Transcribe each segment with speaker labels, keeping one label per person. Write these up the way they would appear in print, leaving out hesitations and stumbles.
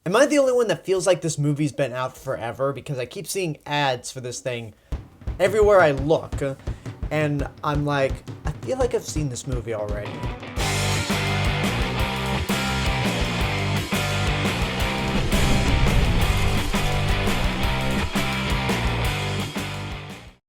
Speaker 1: Am I the only one that feels like this movie's been out forever? Because I keep seeing ads for this thing everywhere I look, and I'm like, I feel like I've seen this movie already.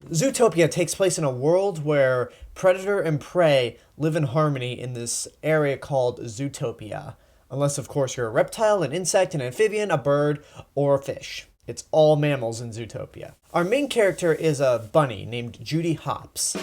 Speaker 1: Zootopia takes place in a world where predator and prey live in harmony in this area called Zootopia. Unless, of course, you're a reptile, an insect, an amphibian, a bird, or a fish. It's all mammals in Zootopia. Our main character is a bunny named Judy Hopps.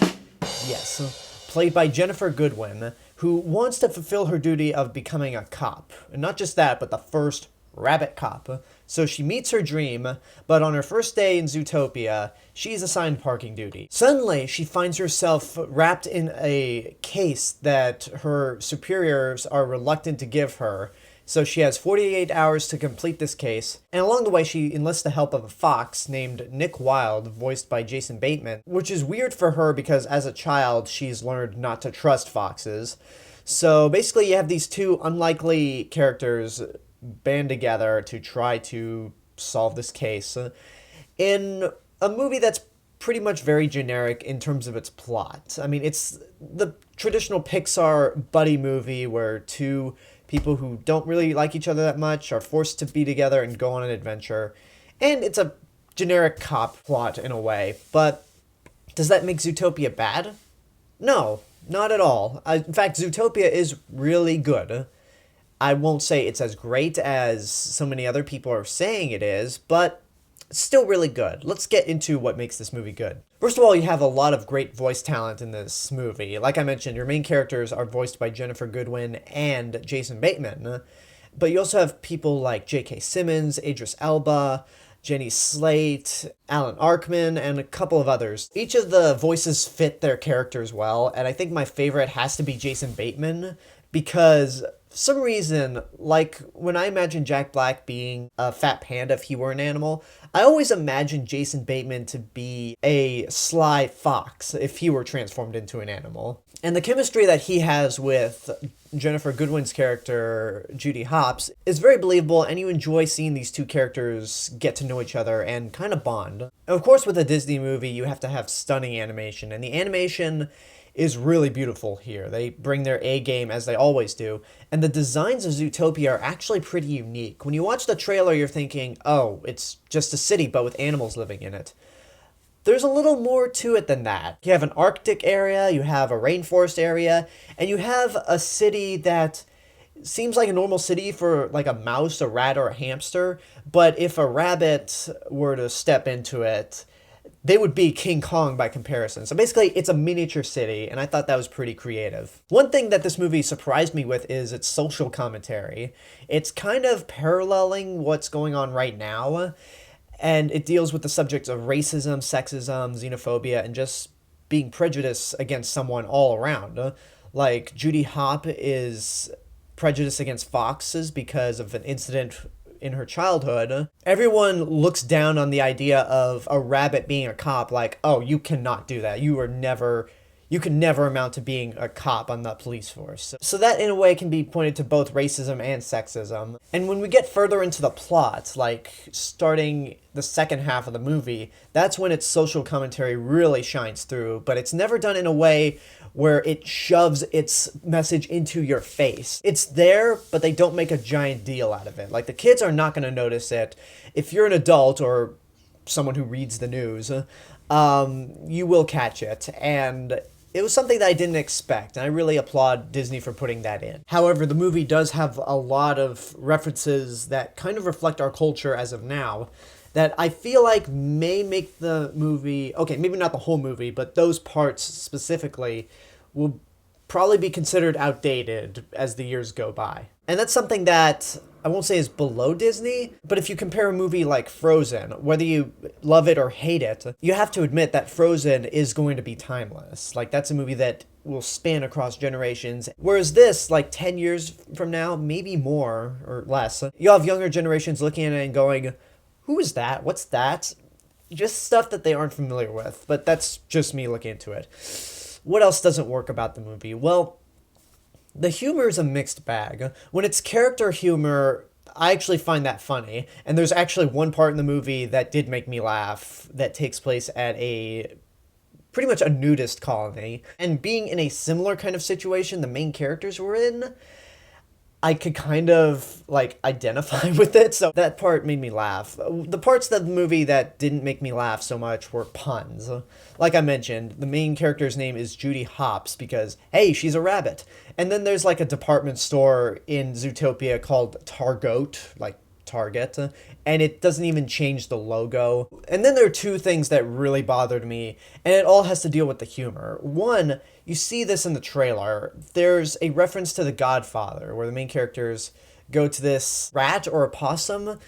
Speaker 1: Yes, played by Jennifer Goodwin, who wants to fulfill her duty of becoming a cop. And not just that, but the first rabbit cop. So she meets her dream, but on her first day in Zootopia, she's assigned parking duty. Suddenly, she finds herself wrapped in a case that her superiors are reluctant to give her. So she has 48 hours to complete this case, and along the way she enlists the help of a fox named Nick Wilde, voiced by Jason Bateman, which is weird for her because as a child she's learned not to trust foxes. So basically you have these two unlikely characters band together to try to solve this case in a movie that's pretty much very generic in terms of its plot. I mean, it's the traditional Pixar buddy movie where two people who don't really like each other that much are forced to be together and go on an adventure. And it's a generic cop plot in a way. But does that make Zootopia bad? No, not at all. In fact, Zootopia is really good. I won't say it's as great as so many other people are saying it is, but it's still really good. Let's get into what makes this movie good. First of all, you have a lot of great voice talent in this movie. Like I mentioned, your main characters are voiced by Jennifer Goodwin and Jason Bateman. But you also have people like J.K. Simmons, Idris Elba, Jenny Slate, Alan Arkman, and a couple of others. Each of the voices fit their characters well, and I think my favorite has to be Jason Bateman, because for some reason, like when I imagine Jack Black being a fat panda if he were an animal, I always imagine Jason Bateman to be a sly fox if he were transformed into an animal. And the chemistry that he has with Jennifer Goodwin's character, Judy Hopps, is very believable, and you enjoy seeing these two characters get to know each other and kind of bond. And of course, with a Disney movie, you have to have stunning animation, and the animation is really beautiful here. They bring their A game as they always do, and the designs of Zootopia are actually pretty unique. When you watch the trailer, you're thinking, oh, it's just a city but with animals living in it. There's a little more to it than that. You have an Arctic area, you have a rainforest area, and you have a city that seems like a normal city for like a mouse, a rat, or a hamster, but if a rabbit were to step into it, they would be King Kong by comparison. So basically, it's a miniature city, and I thought that was pretty creative. One thing that this movie surprised me with is its social commentary. It's kind of paralleling what's going on right now, and it deals with the subjects of racism, sexism, xenophobia, and just being prejudiced against someone all around. Like, Judy Hopps is prejudiced against foxes because of an incident in her childhood. Everyone looks down on the idea of a rabbit being a cop, like, oh, you cannot do that. You can never amount to being a cop on the police force. So that, in a way, can be pointed to both racism and sexism. And when we get further into the plot, like starting the second half of the movie, that's when its social commentary really shines through, but it's never done in a way where it shoves its message into your face. It's there, but they don't make a giant deal out of it. Like, the kids are not going to notice it. If you're an adult or someone who reads the news, you will catch it. And it was something that I didn't expect, and I really applaud Disney for putting that in. However, the movie does have a lot of references that kind of reflect our culture as of now, that I feel like may make the movie, okay, maybe not the whole movie, but those parts specifically will probably be considered outdated as the years go by. And that's something that I won't say is below Disney, but if you compare a movie like Frozen, whether you love it or hate it, you have to admit that Frozen is going to be timeless. Like, that's a movie that will span across generations. Whereas this, like 10 years from now, maybe more or less, you'll have younger generations looking at it and going, who is that? What's that? Just stuff that they aren't familiar with, but that's just me looking into it. What else doesn't work about the movie? Well, the humor is a mixed bag. When it's character humor, I actually find that funny. And there's actually one part in the movie that did make me laugh that takes place at a pretty much a nudist colony. And being in a similar kind of situation the main characters were in, I could kind of like identify with it, so that part made me laugh. The parts of the movie that didn't make me laugh so much were puns. Like I mentioned, the main character's name is Judy Hopps because, hey, she's a rabbit. And then there's like a department store in Zootopia called Target, like Target, and it doesn't even change the logo. And then there are two things that really bothered me, and it all has to deal with the humor. One, you see this in the trailer. There's a reference to The Godfather, where the main characters go to this rat or a possum,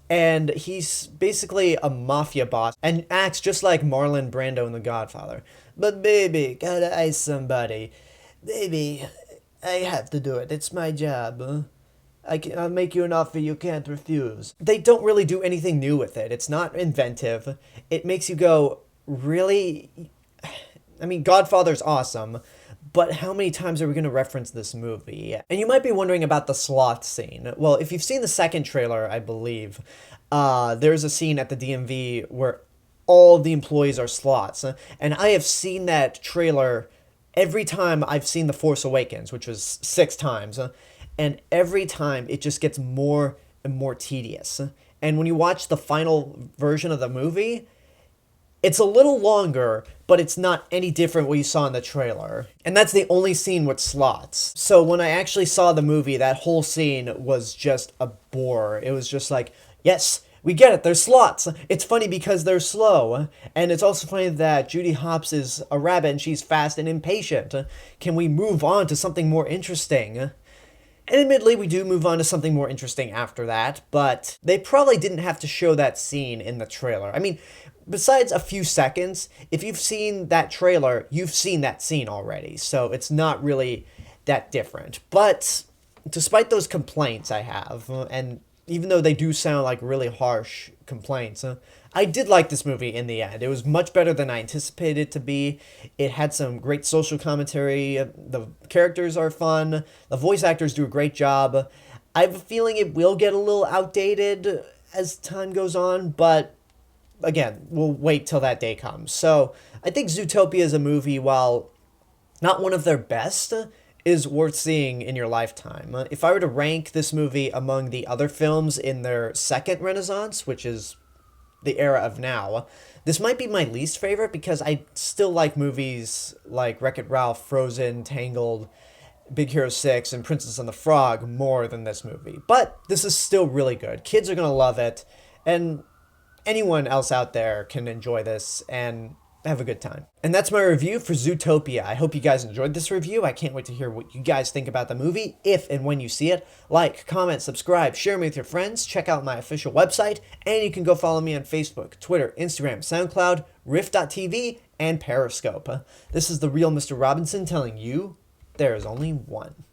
Speaker 1: and he's basically a mafia boss and acts just like Marlon Brando in The Godfather. But baby, gotta ice somebody. Baby, I have to do it. It's my job. I'll make you an offer you can't refuse. They don't really do anything new with it. It's not inventive. It makes you go, really? I mean, Godfather's awesome, but how many times are we going to reference this movie? And you might be wondering about the sloth scene. Well, if you've seen the second trailer, I believe, there's a scene at the DMV where all the employees are sloths. And I have seen that trailer every time I've seen The Force Awakens, which was 6 times. And every time it just gets more and more tedious. And when you watch the final version of the movie, it's a little longer, but it's not any different what you saw in the trailer. And that's the only scene with sloths. So when I actually saw the movie, that whole scene was just a bore. It was just like, yes, we get it, they're sloths. It's funny because they're slow. And it's also funny that Judy Hopps is a rabbit and she's fast and impatient. Can we move on to something more interesting? And admittedly, we do move on to something more interesting after that, but they probably didn't have to show that scene in the trailer. I mean, besides a few seconds, if you've seen that trailer, you've seen that scene already, so it's not really that different. But despite those complaints I have, and even though they do sound like really harsh complaints, I did like this movie in the end. It was much better than I anticipated it to be. It had some great social commentary. The characters are fun. The voice actors do a great job. I have a feeling it will get a little outdated as time goes on, but again, we'll wait till that day comes. So I think Zootopia is a movie, while not one of their best, is worth seeing in your lifetime. If I were to rank this movie among the other films in their second renaissance, which is the era of now, this might be my least favorite because I still like movies like Wreck-It Ralph, Frozen, Tangled, Big Hero 6, and Princess and the Frog more than this movie. But this is still really good. Kids are going to love it, and anyone else out there can enjoy this and have a good time. And that's my review for Zootopia. I hope you guys enjoyed this review. I can't wait to hear what you guys think about the movie, if and when you see it. Like, comment, subscribe, share me with your friends, check out my official website, and you can go follow me on Facebook, Twitter, Instagram, SoundCloud, Riff.tv, and Periscope. This is the real Mr. Robinson telling you there is only one.